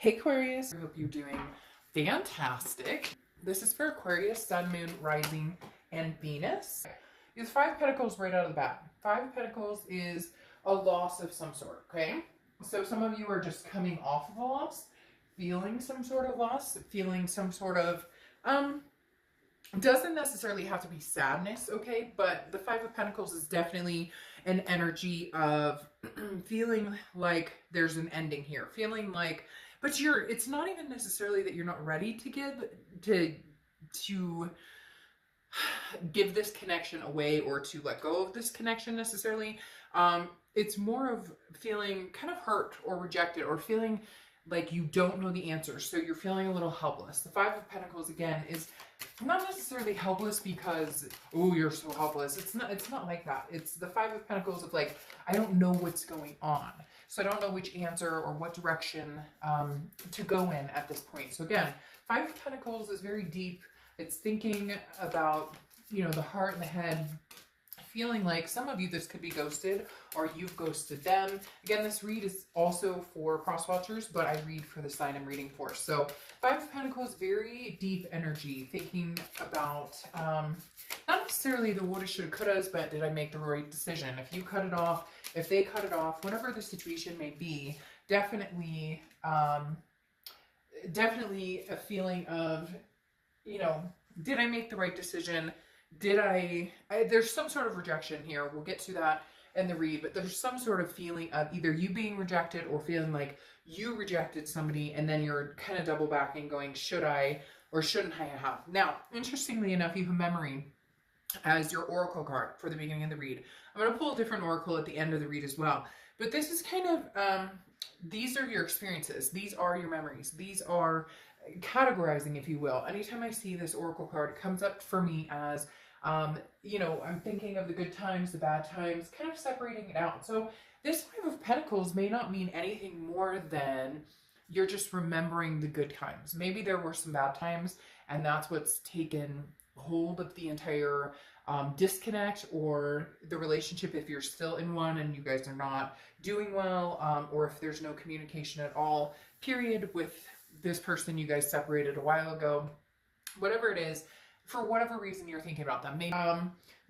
Hey Aquarius, I hope you're doing fantastic. This is for Aquarius, Sun, Moon, Rising, and Venus. It's Five of Pentacles right out of the bat. Five of Pentacles is a loss of some sort, okay? So some of you are just coming off of a loss, feeling some sort of loss, feeling some sort of, doesn't necessarily have to be sadness, okay? But the Five of Pentacles is definitely an energy of feeling like there's an ending here, feeling like, but it's not even necessarily that you're not ready to give this connection away or to let go of this connection necessarily. It's more of feeling kind of hurt or rejected or feeling like you don't know the answers. So you're feeling a little helpless. The Five of Pentacles, again, is not necessarily helpless because, oh, you're so helpless. It's not like that. It's the Five of Pentacles of like, I don't know what's going on. So I don't know which answer or what direction to go in at this point. So again, Five of Pentacles is very deep. It's thinking about, you know, the heart and the head, feeling like some of you, this could be ghosted or you've ghosted them. Again, this read is also for cross watchers, but I read for the sign I'm reading for. So Five of Pentacles, very deep energy, thinking about not necessarily the woulda, shoulda, couldas, but did I make the right decision? If you cut it off, if they cut it off, whatever the situation may be, definitely a feeling of, you know, did I make the right decision? Did there's some sort of rejection here. We'll get to that in the read, but there's some sort of feeling of either you being rejected or feeling like you rejected somebody, and then you're kind of double backing going, should I or shouldn't I have? Now, interestingly enough, you have memory as your oracle card for the beginning of the read. I'm going to pull a different oracle at the end of the read as well. But this is kind of, these are your experiences. These are your memories. These are categorizing, if you will. Anytime I see this oracle card, it comes up for me as, you know, I'm thinking of the good times, the bad times, kind of separating it out. So this Five of Pentacles may not mean anything more than you're just remembering the good times. Maybe there were some bad times, and that's what's taken hold of the entire disconnect or the relationship, if you're still in one and you guys are not doing well, or if there's no communication at all, period, with this person you guys separated a while ago. Whatever it is, for whatever reason you're thinking about them. Maybe,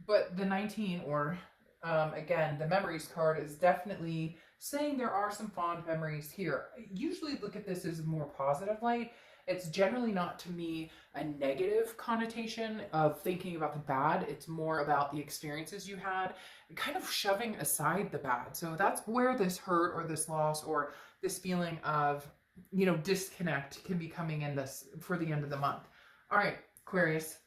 but the 19 or again, the memories card is definitely saying there are some fond memories here. I usually look at this as a more positive light. It's generally not, to me, a negative connotation of thinking about the bad. It's more about the experiences you had, kind of shoving aside the bad. So that's where this hurt or this loss or this feeling of, you know, disconnect can be coming in this for the end of the month. All right, Aquarius,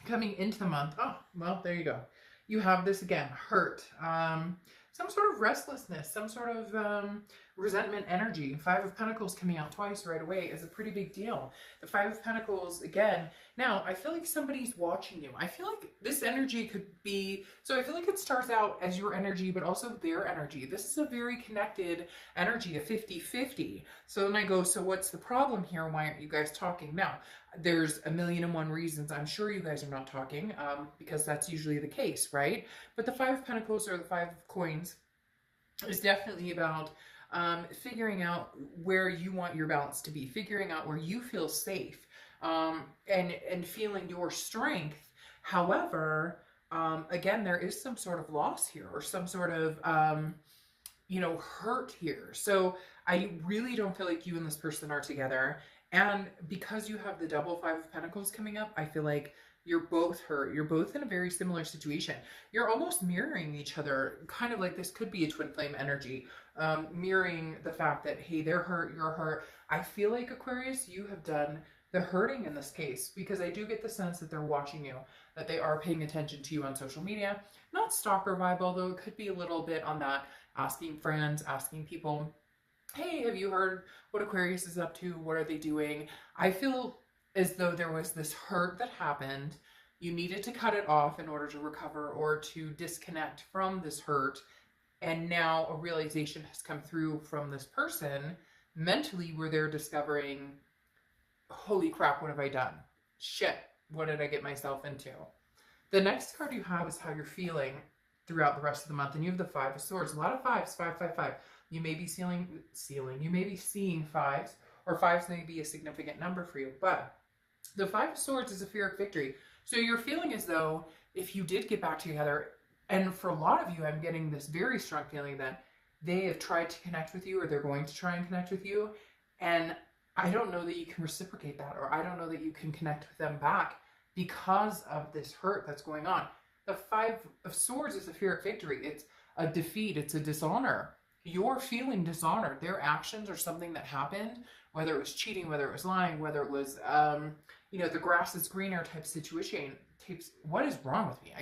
coming into the month. Oh, well, there you go. You have this again, hurt, some sort of restlessness, some sort of resentment energy. Five of Pentacles coming out twice right away is a pretty big deal. The Five of Pentacles, again, now I feel like somebody's watching you. I feel like this energy could be, so I feel like it starts out as your energy, but also their energy. This is a very connected energy, a 50-50. So then I go, so what's the problem here? Why aren't you guys talking? Now, there's a million and one reasons I'm sure you guys are not talking, because that's usually the case, right? But the Five of Pentacles or the Five of Coins is definitely about figuring out where you want your balance to be, figuring out where you feel safe, and feeling your strength. However, again, there is some sort of loss here or some sort of, you know, hurt here. So I really don't feel like you and this person are together. And because you have the double Five of Pentacles coming up, I feel like you're both hurt. You're both in a very similar situation. You're almost mirroring each other, kind of like this could be a twin flame energy, mirroring the fact that, hey, they're hurt, you're hurt. I feel like, Aquarius, you have done the hurting in this case, because I do get the sense that they're watching you, that they are paying attention to you on social media. Not stalker vibe, although it could be a little bit on that, asking friends, asking people, hey, have you heard what Aquarius is up to? What are they doing? I feel as though there was this hurt that happened. You needed to cut it off in order to recover or to disconnect from this hurt. And now a realization has come through from this person mentally where they're discovering, holy crap, what have I done? Shit, what did I get myself into? The next card you have is how you're feeling throughout the rest of the month. And you have the Five of Swords. A lot of fives, 5, 5, 5. You may be you may be seeing fives, or fives may be a significant number for you. But the Five of Swords is a fear of victory. So you're feeling as though if you did get back together, and for a lot of you, I'm getting this very strong feeling that they have tried to connect with you, or they're going to try and connect with you. And I don't know that you can reciprocate that, or I don't know that you can connect with them back because of this hurt that's going on. The Five of Swords is a fear of victory. It's a defeat. It's a dishonor. You're feeling dishonored. Their actions are something that happened, whether it was cheating, whether it was lying, whether it was, the grass is greener type situation. What is wrong with me?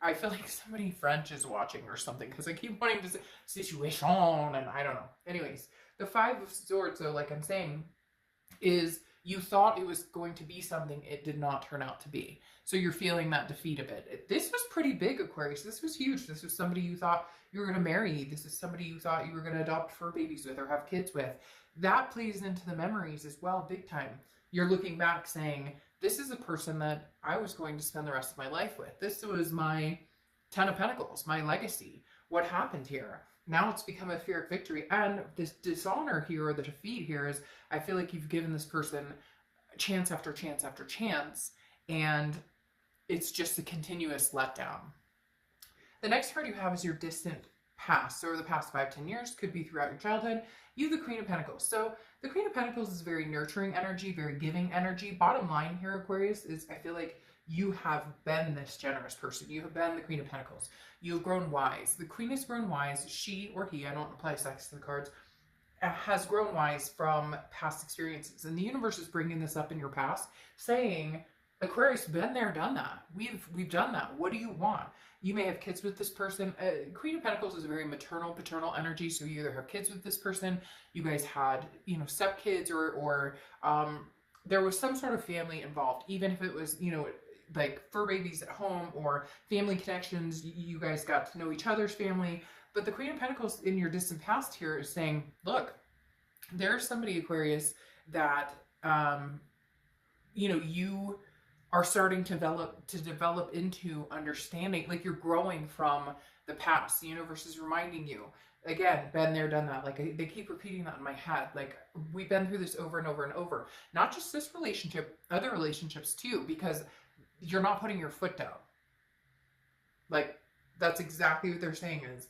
I feel like somebody French is watching or something, because I keep wanting to say situation, and I don't know. Anyways, the Five of Swords, though, like I'm saying, is you thought it was going to be something it did not turn out to be. So you're feeling that defeat of it. This was pretty big, Aquarius. This was huge. This was somebody you thought you were going to marry. This is somebody you thought you were going to adopt fur babies with or have kids with. That plays into the memories as well, big time. You're looking back saying, this is a person that I was going to spend the rest of my life with. This was my Ten of Pentacles, my legacy. What happened here? Now it's become a fear of victory. And this dishonor here, or the defeat here, is I feel like you've given this person chance after chance after chance, and it's just a continuous letdown. The next card you have is your distant past. So the past 5-10 years, could be throughout your childhood. You have the Queen of Pentacles. So the Queen of Pentacles is very nurturing energy, very giving energy. Bottom line here, Aquarius, is I feel like you have been this generous person. You have been the Queen of Pentacles. You have grown wise. The Queen has grown wise. She or he, I don't apply sex to the cards, has grown wise from past experiences. And the universe is bringing this up in your past, saying, Aquarius, been there, done that. We've done that. What do you want? You may have kids with this person. Queen of Pentacles is a very maternal, paternal energy. So you either have kids with this person, you guys had, step kids, or there was some sort of family involved, even if it was, like fur babies at home or family connections. You guys got to know each other's family. But the Queen of Pentacles in your distant past here is saying, look, there's somebody, Aquarius, that, you are starting to develop into understanding, like you're growing from the past. The universe is reminding you, again, been there, done that. Like they keep repeating that in my head. Like we've been through this over and over and over. Not just this relationship, other relationships too, because you're not putting your foot down. Like that's exactly what they're saying is,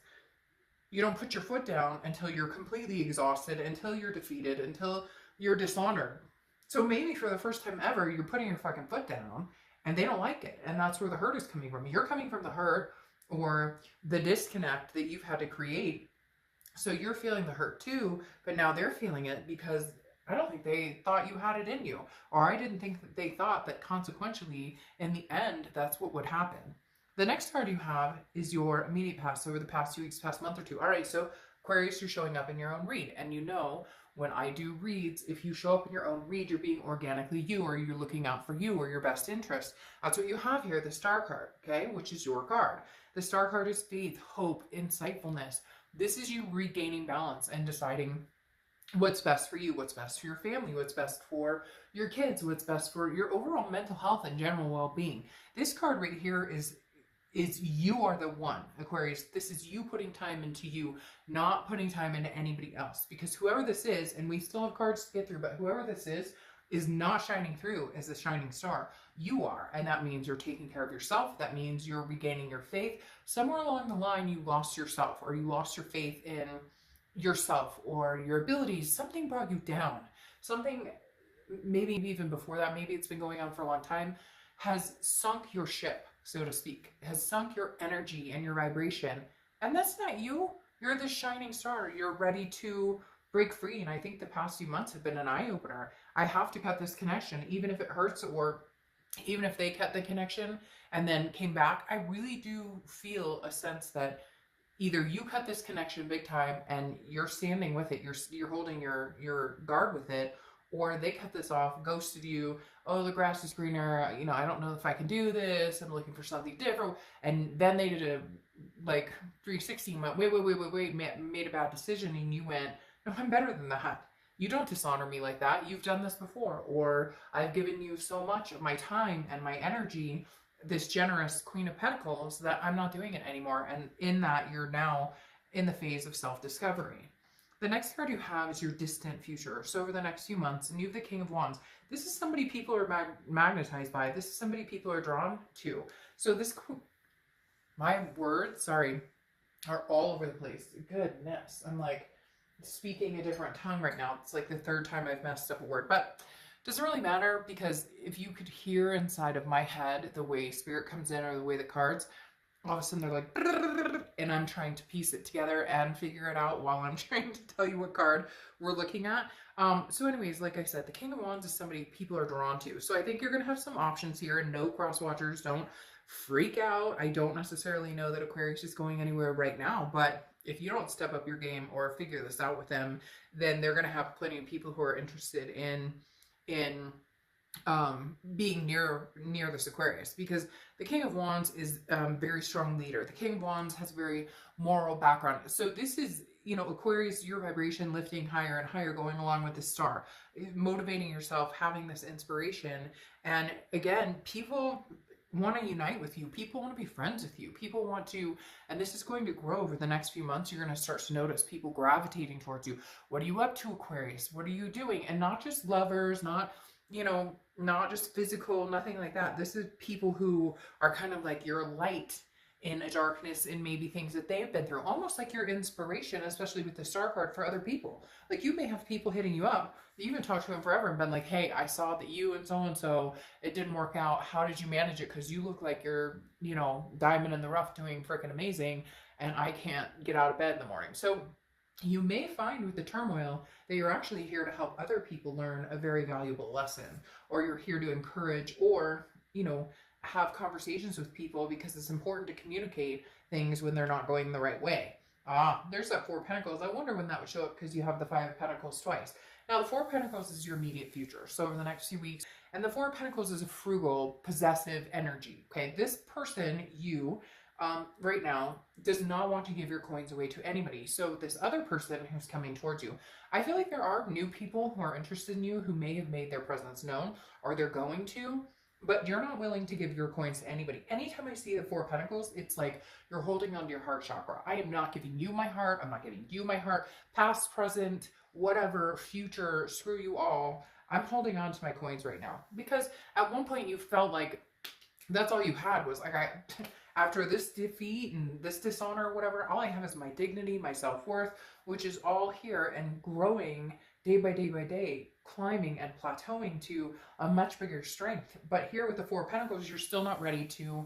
you don't put your foot down until you're completely exhausted, until you're defeated, until you're dishonored. So maybe for the first time ever, you're putting your fucking foot down and they don't like it. And that's where the hurt is coming from. You're coming from the hurt or the disconnect that you've had to create. So you're feeling the hurt too, but now they're feeling it because I don't think they thought you had it in you. Or I didn't think that they thought that consequentially, in the end, that's what would happen. The next card you have is your immediate past, over the past 2 weeks, past month or two. All right, so Aquarius, you're showing up in your own read. And when I do reads, if you show up in your own read, you're being organically you, or you're looking out for you or your best interest. That's what you have here, the Star card, okay, which is your card. The Star card is faith, hope, insightfulness. This is you regaining balance and deciding what's best for you, what's best for your family, what's best for your kids, what's best for your overall mental health and general well-being. This card right here is you are the one, Aquarius. This is you putting time into you, not putting time into anybody else. Because whoever this is, and we still have cards to get through, but whoever this is not shining through as a shining star. You are. And that means you're taking care of yourself. That means you're regaining your faith. Somewhere along the line, you lost yourself, or you lost your faith in yourself or your abilities. Something brought you down. Something, maybe even before that, maybe it's been going on for a long time, has sunk your ship, so to speak, has sunk your energy and your vibration. And that's not you. You're the shining star. You're ready to break free. And I think the past few months have been an eye-opener. I have to cut this connection, even if it hurts, or even if they cut the connection and then came back. I really do feel a sense that either you cut this connection big time and you're standing with it, you're holding your guard with it, or they cut this off, ghosted you. Oh, the grass is greener. I don't know if I can do this. I'm looking for something different. And then they did a 360 and went, wait, made a bad decision. And you went, no, I'm better than that. You don't dishonor me like that. You've done this before. Or I've given you so much of my time and my energy, this generous Queen of Pentacles, that I'm not doing it anymore. And in that, you're now in the phase of self-discovery. The next card you have is your distant future. So over the next few months, and you have the King of Wands. This is somebody people are magnetized by. This is somebody people are drawn to. So this, my words, sorry, are all over the place. Goodness. I'm like speaking a different tongue right now. It's like the third time I've messed up a word. But it doesn't really matter, because if you could hear inside of my head the way spirit comes in or the way the cards, all of a sudden they're like, and I'm trying to piece it together and figure it out while I'm trying to tell you what card we're looking at. So anyways, like I said, the King of Wands is somebody people are drawn to. So I think you're going to have some options here, and no cross watchers, don't freak out. I don't necessarily know that Aquarius is going anywhere right now, but if you don't step up your game or figure this out with them, then they're going to have plenty of people who are interested in being near this Aquarius, because the King of Wands is very strong leader. The King of Wands has a very moral background. So this is, you know, Aquarius, your vibration lifting higher and higher, going along with the star, motivating yourself, having this inspiration. And again, people want to unite with you. People want to be friends with you. People want to, and this is going to grow over the next few months. You're going to start to notice people gravitating towards you. What are you up to, Aquarius? What are you doing? And not just lovers, not, you know, not just physical, nothing like that. This is people who are kind of like your light in a darkness, and maybe things that they've been through, almost like your inspiration, especially with the star card, for other people. Like you may have people hitting you up that you've been talking to them forever and been like, hey, I saw that you and so it didn't work out. How did you manage it? Because you look like you're, you know, diamond in the rough, doing freaking amazing, and I can't get out of bed in the morning. So you may find with the turmoil that you're actually here to help other people learn a very valuable lesson, or you're here to encourage, or, you know, have conversations with people, because it's important to communicate things when they're not going the right way. There's that Four of Pentacles. I wonder when that would show up, because you have the Five of Pentacles twice. Now, the Four of Pentacles is your immediate future, so over the next few weeks. And the Four of Pentacles is a frugal, possessive energy, okay? This person, you, right now, does not want to give your coins away to anybody. So this other person who's coming towards you, I feel like there are new people who are interested in you, who may have made their presence known, or they're going to, but you're not willing to give your coins to anybody. Anytime I see the Four of Pentacles, it's like you're holding on to your heart chakra. I am not giving you my heart. I'm not giving you my heart. Past, present, whatever, future, screw you all. I'm holding on to my coins right now. Because at one point you felt like that's all you had was like, after this defeat and this dishonor, whatever, all I have is my dignity, my self-worth, which is all here and growing day by day by day, climbing and plateauing to a much bigger strength. But here with the Four of Pentacles, you're still not ready to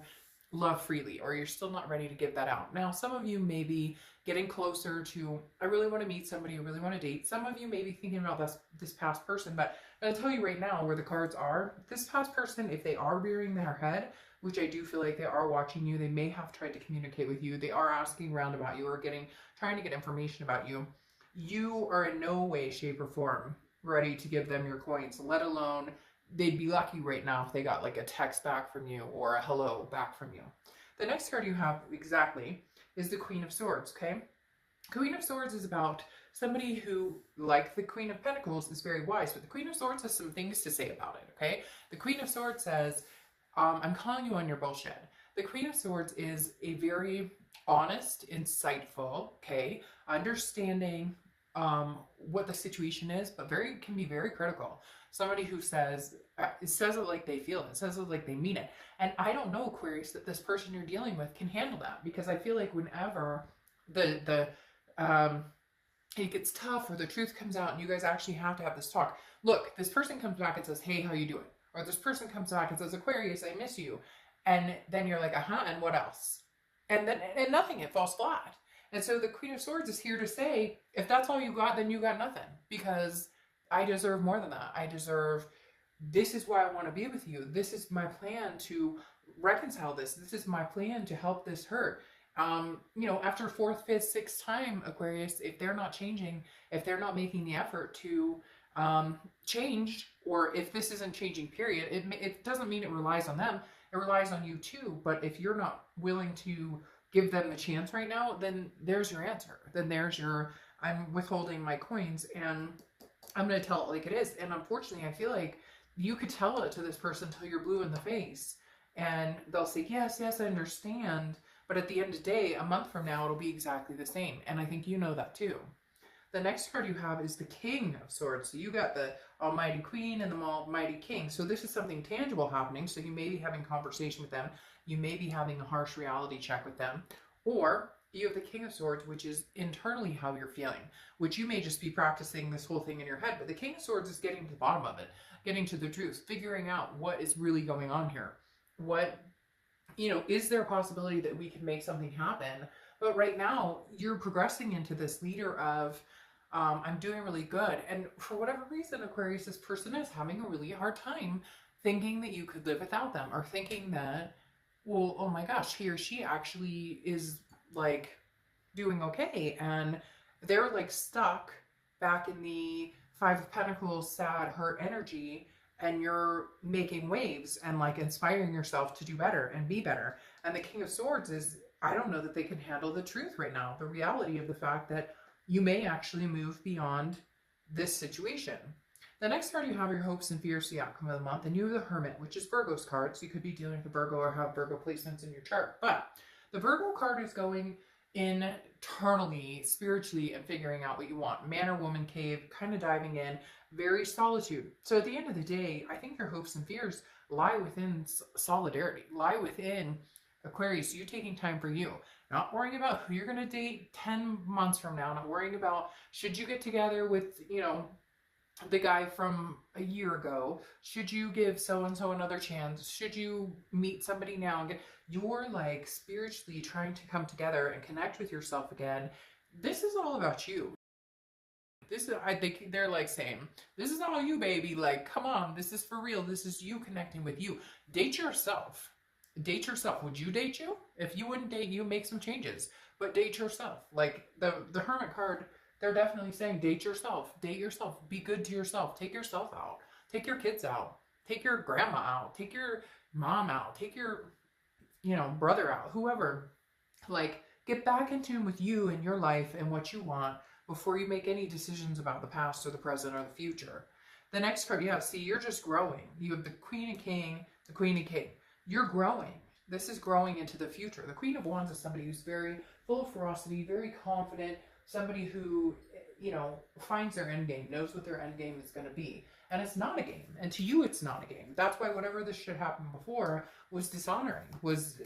love freely, or you're still not ready to give that out. Now, some of you may be getting closer to, I really want to meet somebody, I really want to date. Some of you may be thinking about this past person, but I'm going to tell you right now where the cards are. This past person, if they are rearing their head, which I do feel like they are watching you, they may have tried to communicate with you, they are asking around about you, or trying to get information about you. You are in no way, shape, or form ready to give them your coins, let alone they'd be lucky right now if they got like a text back from you or a hello back from you. The next card you have exactly is the Queen of Swords, okay? Queen of Swords is about somebody who, like the Queen of Pentacles, is very wise, but the Queen of Swords has some things to say about it, okay? The Queen of Swords says, I'm calling you on your bullshit. The Queen of Swords is a very honest, insightful, okay, understanding what the situation is, but can be very critical. Somebody who says it like they feel it, says it like they mean it. And I don't know, Aquarius, that this person you're dealing with can handle that, because I feel like whenever it gets tough or the truth comes out and you guys actually have to have this talk. Look, this person comes back and says, hey, how you doing? Or this person comes back and says, Aquarius, I miss you. And then you're like, and what else? And nothing, it falls flat. And so the Queen of Swords is here to say, if that's all you got, then you got nothing, because I deserve more than that. This is why I want to be with you. This is my plan to reconcile this. This is my plan to help this hurt. You know, after 4th, 5th, 6th time, Aquarius, if they're not changing, if they're not making the effort to change, or if this isn't changing, period, it doesn't mean it relies on them. It relies on you too. But if you're not willing to give them the chance right now, then there's your answer. Then there's your, I'm withholding my coins and I'm going to tell it like it is. And unfortunately, I feel like you could tell it to this person until you're blue in the face. And they'll say, yes, I understand. But at the end of the day, a month from now, it'll be exactly the same. And I think you know that too. The next card you have is the King of Swords. So you got the Almighty Queen and the Almighty King. So this is something tangible happening. So you may be having conversation with them. You may be having a harsh reality check with them. Or you have the King of Swords, which is internally how you're feeling, which you may just be practicing this whole thing in your head. But the King of Swords is getting to the bottom of it, getting to the truth, figuring out what is really going on here. What, you know, is there a possibility that we can make something happen? But right now, you're progressing into this leader of, I'm doing really good. And for whatever reason, Aquarius, this person is having a really hard time thinking that you could live without them, or thinking that, well, oh my gosh, he or she actually is like doing okay. And they're like stuck back in the Five of Pentacles, sad, hurt energy. And you're making waves and like inspiring yourself to do better and be better. And the King of Swords is, I don't know that they can handle the truth right now. The reality of the fact that you may actually move beyond this situation. The next card you have your hopes and fears, the outcome of the month. And you have the Hermit, which is Virgo's card. So you could be dealing with a Virgo or have Virgo placements in your chart. But the Virgo card is going internally, spiritually, and figuring out what you want. Man or woman cave, kind of diving in, very solitude. So at the end of the day, I think your hopes and fears lie within solidarity, lie within Aquarius, you taking time for you, not worrying about who you're going to date 10 months from now, not worrying about should you get together with, you know, the guy from a year ago, should you give so-and-so another chance, should you meet somebody now and get, you're like spiritually trying to come together and connect with yourself again. This is all about you. This is, I think they're like saying, this is all you, baby. Like, come on, this is for real. This is you connecting with you. Date yourself. Date yourself. Would you date you? If you wouldn't date you, make some changes. But date yourself. Like the Hermit card, they're definitely saying date yourself. Date yourself. Be good to yourself. Take yourself out. Take your kids out. Take your grandma out. Take your mom out. Take your, you know, brother out. Whoever. Like, get back in tune with you and your life and what you want before you make any decisions about the past or the present or the future. The next card, yeah, see, you're just growing. You have the Queen and King, the Queen and King. You're growing. This is growing into the future. The Queen of Wands is somebody who's very full of ferocity, very confident, somebody who, you know, finds their end game, knows what their end game is going to be. And it's not a game. And to you, it's not a game. That's why whatever this shit happened before was dishonoring, was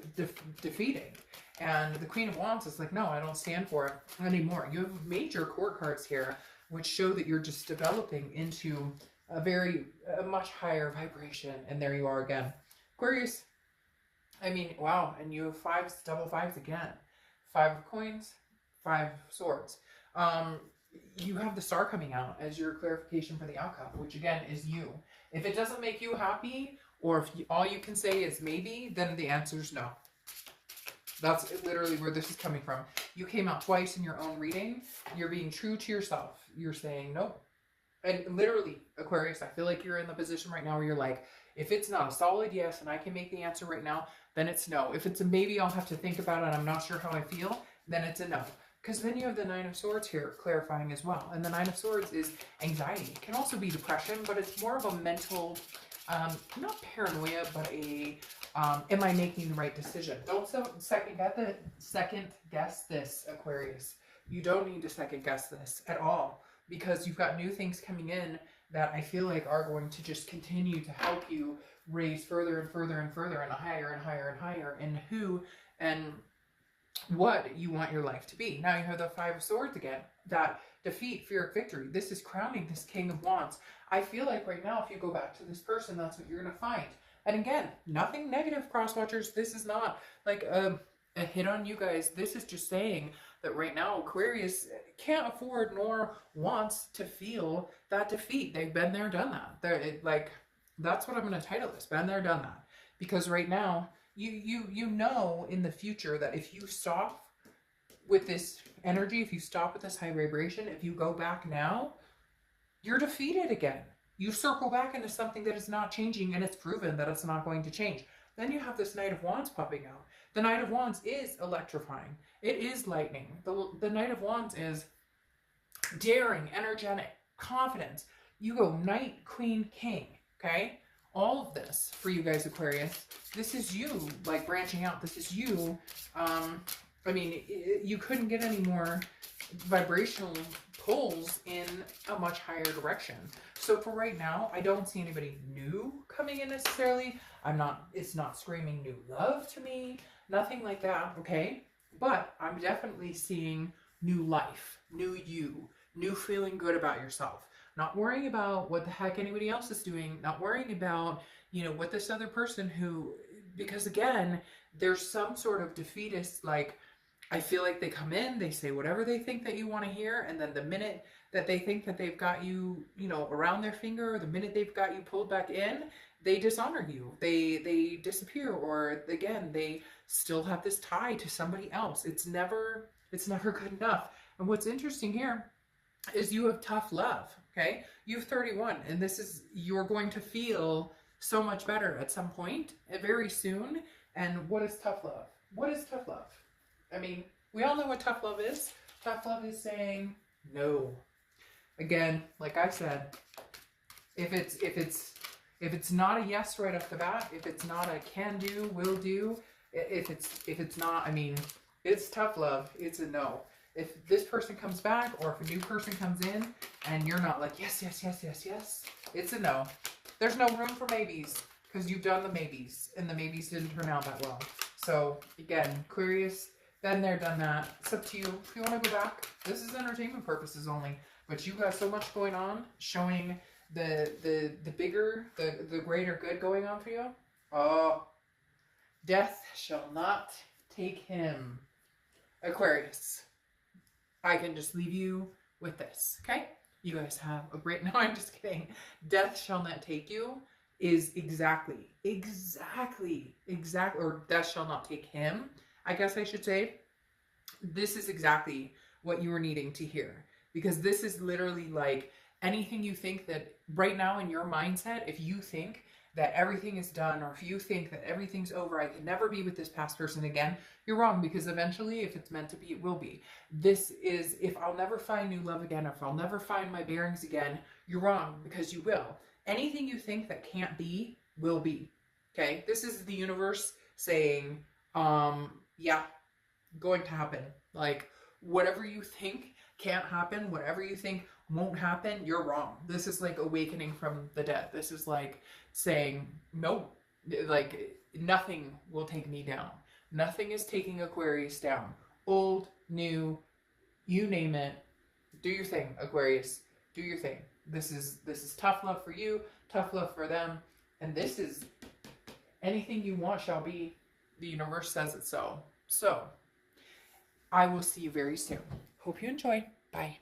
defeating. And the Queen of Wands is like, no, I don't stand for it anymore. You have major court cards here, which show that you're just developing into a much higher vibration. And there you are again. Aquarius, I mean, wow. And you have fives, double fives again. 5 of coins, 5 swords. You have the Star coming out as your clarification for the outcome, which again is you. If it doesn't make you happy, or if all you can say is maybe, then the answer is no. That's literally where this is coming from. You came out twice in your own reading. You're being true to yourself. You're saying no. And literally, Aquarius, I feel like you're in the position right now where you're like, if it's not a solid yes and I can make the answer right now, then it's no. If it's a maybe, I'll have to think about it and I'm not sure how I feel, then it's a no. Because then you have the Nine of Swords here clarifying as well. And the Nine of Swords is anxiety. It can also be depression, but it's more of a mental, not paranoia, but a, am I making the right decision? Don't second guess this, Aquarius. You don't need to second guess this at all, because you've got new things coming in that I feel like are going to just continue to help you raise further and further and further and higher and higher and higher in who and what you want your life to be. Now you have the 5 of Swords again, that defeat, fear of victory. This is crowning this King of Wands. I feel like right now, if you go back to this person, that's what you're going to find. And again, nothing negative, cross-watchers. This is not like a hit on you guys. This is just saying that right now, Aquarius can't afford nor wants to feel that defeat. They've been there, done that. That's what I'm going to title this. Been there, done that. Because right now, you know in the future that if you stop with this energy, if you stop with this high vibration, if you go back now, you're defeated again. You circle back into something that is not changing, and it's proven that it's not going to change. Then you have this Knight of Wands popping out. The Knight of Wands is electrifying. It is lightning. The Knight of Wands is daring, energetic, confidence. You go Knight, Queen, King, okay? All of this for you guys, Aquarius. This is you, like, branching out. This is you I mean, you couldn't get any more vibrational pulls in a much higher direction. So for right now, I don't see anybody new coming in necessarily. It's not screaming new love to me, nothing like that, okay? But I'm definitely seeing new life, new you, new feeling good about yourself. Not worrying about what the heck anybody else is doing, not worrying about, you know, what this other person who, because again, there's some sort of defeatist, like, I feel like they come in, they say whatever they think that you want to hear, and then the minute that they think that they've got you, you know, around their finger, or the minute they've got you pulled back in, they dishonor you. They disappear, or again, they still have this tie to somebody else. It's never good enough. And what's interesting here is you have tough love, okay? You have 31, and you're going to feel so much better at some point, very soon. And what is tough love? What is tough love? I mean, we all know what tough love is. Tough love is saying no. Again, like I said, if it's not a yes right off the bat, if it's not a can do, will do, if it's not, I mean, it's tough love. It's a no. If this person comes back, or if a new person comes in and you're not like yes, yes, yes, yes, yes, it's a no. There's no room for maybes, because you've done the maybes, and the maybes didn't turn out that well. So again, Aquarius, been there, done that. It's up to you. If you want to go back, this is entertainment purposes only. But you got so much going on, showing the bigger, the greater good going on for you. Oh, death shall not take him. Aquarius, I can just leave you with this, okay? You guys have a great, no, I'm just kidding. Death shall not take you is exactly, or death shall not take him, I guess I should say. This is exactly what you were needing to hear, because this is literally like anything you think that right now in your mindset, if you think that everything is done, or if you think that everything's over, I can never be with this past person again, you're wrong, because eventually, if it's meant to be, it will be. This is, if I'll never find new love again, if I'll never find my bearings again, you're wrong, because you will. Anything you think that can't be, will be. Okay? This is the universe saying, yeah, going to happen. Like, whatever you think can't happen, whatever you think won't happen, you're wrong. This is like awakening from the dead. This is like saying, no, like nothing will take me down. Nothing is taking Aquarius down. Old, new, you name it. Do your thing, Aquarius. Do your thing. This is tough love for you, tough love for them, and this is anything you want shall be. The universe says it so. So, I will see you very soon. Hope you enjoy. Bye.